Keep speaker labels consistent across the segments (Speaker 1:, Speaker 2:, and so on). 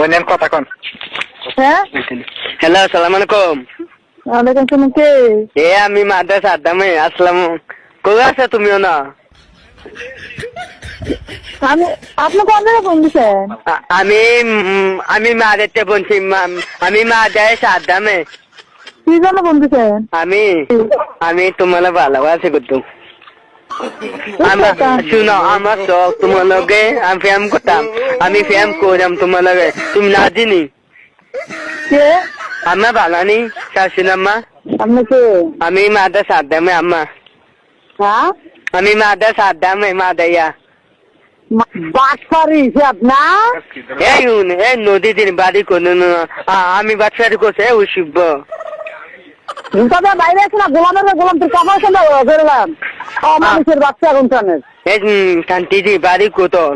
Speaker 1: ওনেন কথা কোন
Speaker 2: হ্যাঁ
Speaker 3: হ্যালো আসসালামু আলাইকুম।
Speaker 2: ওয়ালাইকুম আসসালাম। কে?
Speaker 3: আমি মাদ্রাসা আদামে আসলাম। কই আছো তুমিও না?
Speaker 2: আমি আপনি কোন জায়গায় ফোন দিচ্ছেন?
Speaker 3: আমি মাদেরতে বলছি, আমি মাদ্রাসা আদামে।
Speaker 2: কি জন্য ফোন দিচ্ছেন?
Speaker 3: আমি তোমার ভালোবাসি করতো। শুনো, আমার শখ তোমার লগে আমি ফ্যাম করতাম, আমি ফ্যাম করলাম তোমার লগে, তুমি না দিনি
Speaker 2: কে?
Speaker 3: আম্মা ভালো নি শাশুন আম্মা?
Speaker 2: আপনি কে?
Speaker 3: আমি মাদ্রাসা আদামে আম্মা,
Speaker 2: হ্যাঁ
Speaker 3: আমি মাদ্রাসা আদামে মাদাইয়া।
Speaker 2: বাটপারি সে আপনার?
Speaker 3: এই নদী দিন বাড়ি কোনো আমি বাচ্চারি করছে ওই শিব
Speaker 2: তবে বাইরে আছে না গোলাম তোর কাপড় খেলে বেরোলাম মানুষের বাচ্চা কোনখানের
Speaker 3: এই শান্তি দি বাড়ি কোতল।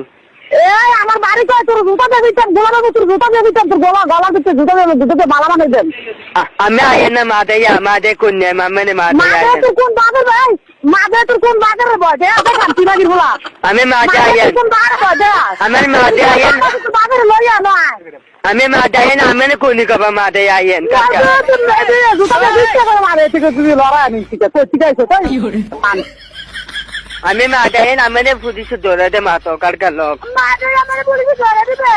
Speaker 2: এই আমার বাড়ি কয় তোর জুতা দিয়ে দিতাম গোলামে তোর জুতা দিয়ে দিতাম তোর গলা দিতে জুতা দিয়ে দুটোতে মালা বানাই দেন।
Speaker 3: আমি আয়েন না মাদাইয়া মাদে কন্যা মামানে
Speaker 2: মাদে তোর কোন বাপের ভাই? মাদে তোর কোন বাপের বটে? আছে কান্তি বাগির বলা
Speaker 3: আমি মাদে আয়েন,
Speaker 2: কোন বাপের বটে?
Speaker 3: আমার মাদে আয়েন,
Speaker 2: তোর বাপের লইয়া নয়
Speaker 3: আমি মাদে আয়েন, আমি কোনি কবা মাদে আয়েন।
Speaker 2: জুতা দিয়ে দিতে করে মারে থেকে তুমি লড়াই আনি ঠিক আছে ঠিক আছে তাই
Speaker 3: আমি মাদে আয়েন, আমি পুলিশ ধরে দে মাতো কার লোক।
Speaker 2: মাদে আমার পুলিশ ধরে দিবে।